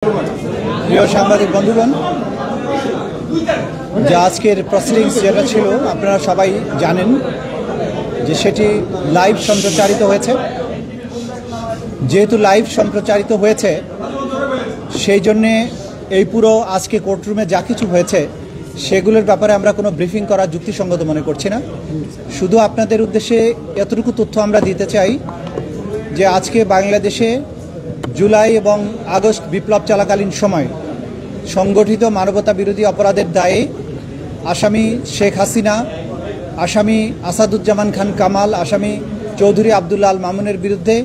প্রিয় সাংবাদিক বন্ধুগণ, যে আজকের প্রসিডিংস যেটা ছিল আপনারা সবাই জানেন যে সেটি লাইভ সম্প্রচারিত হয়েছে। যেহেতু লাইভ সম্প্রচারিত হয়েছে সেই জন্যে এই পুরো আজকে কোর্টরুমে যা কিছু হয়েছে সেগুলোর ব্যাপারে আমরা কোনো ব্রিফিং করা যুক্তিসঙ্গত মনে করছি না। শুধু আপনাদের উদ্দেশ্যে এতটুকু তথ্য আমরা দিতে চাই যে আজকে বাংলাদেশে জুলাই এবং আগস্ট বিপ্লব চলাকালীন সময় সংগঠিত মানবতা বিরোধী অপরাধের দায়ে আসামি শেখ হাসিনা, আসামি আসাদুজ্জামান খান কামাল, আসামি চৌধুরী আবদুল্লাহ আল মামুনের বিরুদ্ধে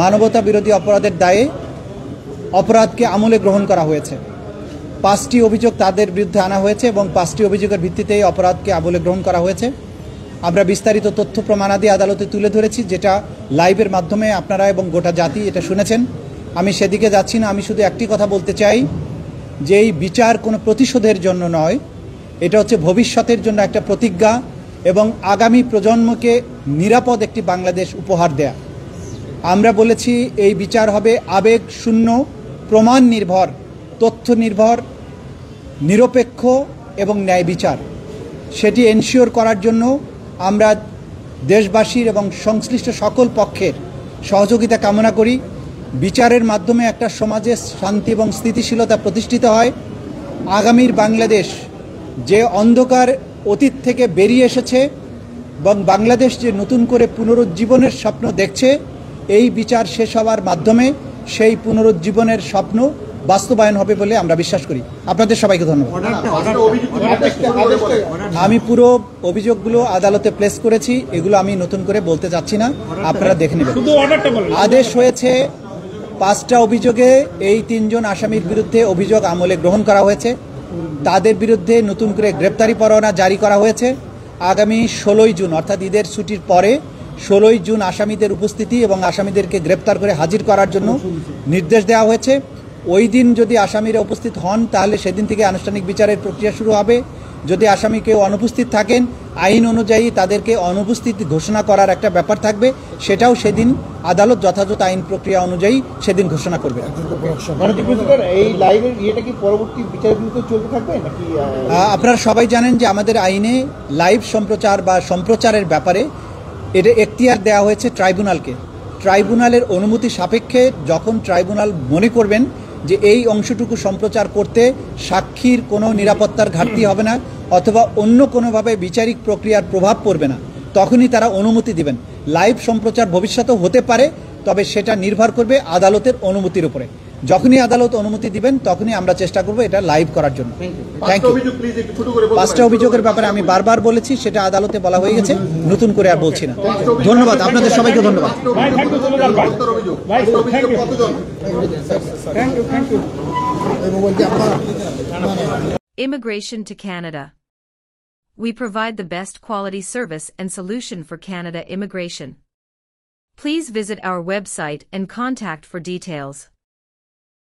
মানবতা বিরোধী অপরাধের দায়ে অপরাধকে আমলে গ্রহণ করা হয়েছে। 5টি অভিযোগ তাদের বিরুদ্ধে আনা হয়েছে এবং 5টি অভিযোগের ভিত্তিতে এই অপরাধকে আমলে গ্রহণ করা হয়েছে। আমরা বিস্তারিত তথ্য প্রমাণাদি আদালতে তুলে ধরেছি, যেটা লাইভের মাধ্যমে আপনারা এবং গোটা জাতি এটা শুনেছেন। আমি সেদিকে যাচ্ছি না। আমি শুধু একটি কথা বলতে চাই যে এই বিচার কোনো প্রতিশোধের জন্য নয়, এটা হচ্ছে ভবিষ্যতের জন্য একটা প্রতিজ্ঞা এবং আগামী প্রজন্মকে নিরাপদ একটি বাংলাদেশ উপহার দেয়া। আমরা বলেছি এই বিচার হবে আবেগ শূন্য, প্রমাণ নির্ভর, তথ্য নির্ভর, নিরপেক্ষ এবং ন্যায় বিচার। সেটি এনশিওর করার জন্য আমরা দেশবাসীর এবং সংশ্লিষ্ট সকল পক্ষের সহযোগিতা কামনা করি। বিচারের মাধ্যমে একটা সমাজে শান্তি এবং স্থিতিশীলতা প্রতিষ্ঠিত হয়। আগামীর বাংলাদেশ যে অন্ধকার অতীত থেকে বেরিয়ে এসেছে এবং বাংলাদেশ যে নতুন করে পুনরুজ্জীবনের স্বপ্ন দেখছে, এই বিচার শেষ হওয়ার মাধ্যমে সেই পুনরুজ্জীবনের স্বপ্ন বাস্তবায়ন হবে বলে আমরা বিশ্বাস করি। আপনাদের সবাইকে ধন্যবাদ। আমি পুরো অভিযোগগুলো আদালতে প্লেস করেছি, এগুলো আমি নতুন করে বলতে চাচ্ছি না, আপনারা দেখে নেবেন। আদেশ হয়েছে 5টা অভিযোগে এই 3 জন আসামির বিরুদ্ধে অভিযোগ আমলে গ্রহণ করা হয়েছে। তাদের বিরুদ্ধে নতুন করে গ্রেপ্তারি পরোয়ানা জারি করা হয়েছে। আগামী 16ই জুন অর্থাৎ ঈদের ছুটির পরে 16ই জুন আসামিদের উপস্থিতি এবং আসামিদেরকে গ্রেপ্তার করে হাজির করার জন্য নির্দেশ দেওয়া হয়েছে। ওই দিন যদি আসামিরা উপস্থিত হন তাহলে সেদিন থেকে আনুষ্ঠানিক বিচারের প্রক্রিয়া শুরু হবে। যদি আসামি কেউ অনুপস্থিত থাকেন, আইন অনুযায়ী তাদেরকে অনুপস্থিত ঘোষণা করার একটা ব্যাপার থাকবে, সেটাও সেদিন আদালত যথাযথ আইন প্রক্রিয়া অনুযায়ী সেদিন ঘোষণা করবে। আপনারা সবাই জানেন যে আমাদের আইনে লাইভ সম্প্রচার বা সম্প্রচারের ব্যাপারে এটা এখতিয়ার দেওয়া হয়েছে ট্রাইব্যুনালকে। ট্রাইব্যুনালের অনুমতি সাপেক্ষে যখন ট্রাইব্যুনাল মনে করবেন যে এই অংশটুকু সম্প্রচার করতে সাক্ষীর কোনো নিরাপত্তার ঘাটতি হবে না অথবা অন্য কোনোভাবে বিচারিক প্রক্রিয়ার প্রভাব পড়বে না, তখনই তারা অনুমতি দিবেন। লাইভ সম্প্রচার ভবিষ্যতেও হতে পারে, তবে সেটা নির্ভর করবে আদালতের অনুমতির উপরে। যখনই আদালত অনুমতি দিবেন তখনই আমরা চেষ্টা করব এটা লাইভ করার জন্য। Thank you. 5টা অভিযোগের ব্যাপারে আমি বারবার বলেছি, সেটা আদালতে বলা হয়ে গেছে, নতুন করে আর বলছি না। ধন্যবাদ, আপনাদের সবাইকে ধন্যবাদ। Immigration to Canada. We provide the best quality service and solution for Canada immigration. Please visit our website and contact for details.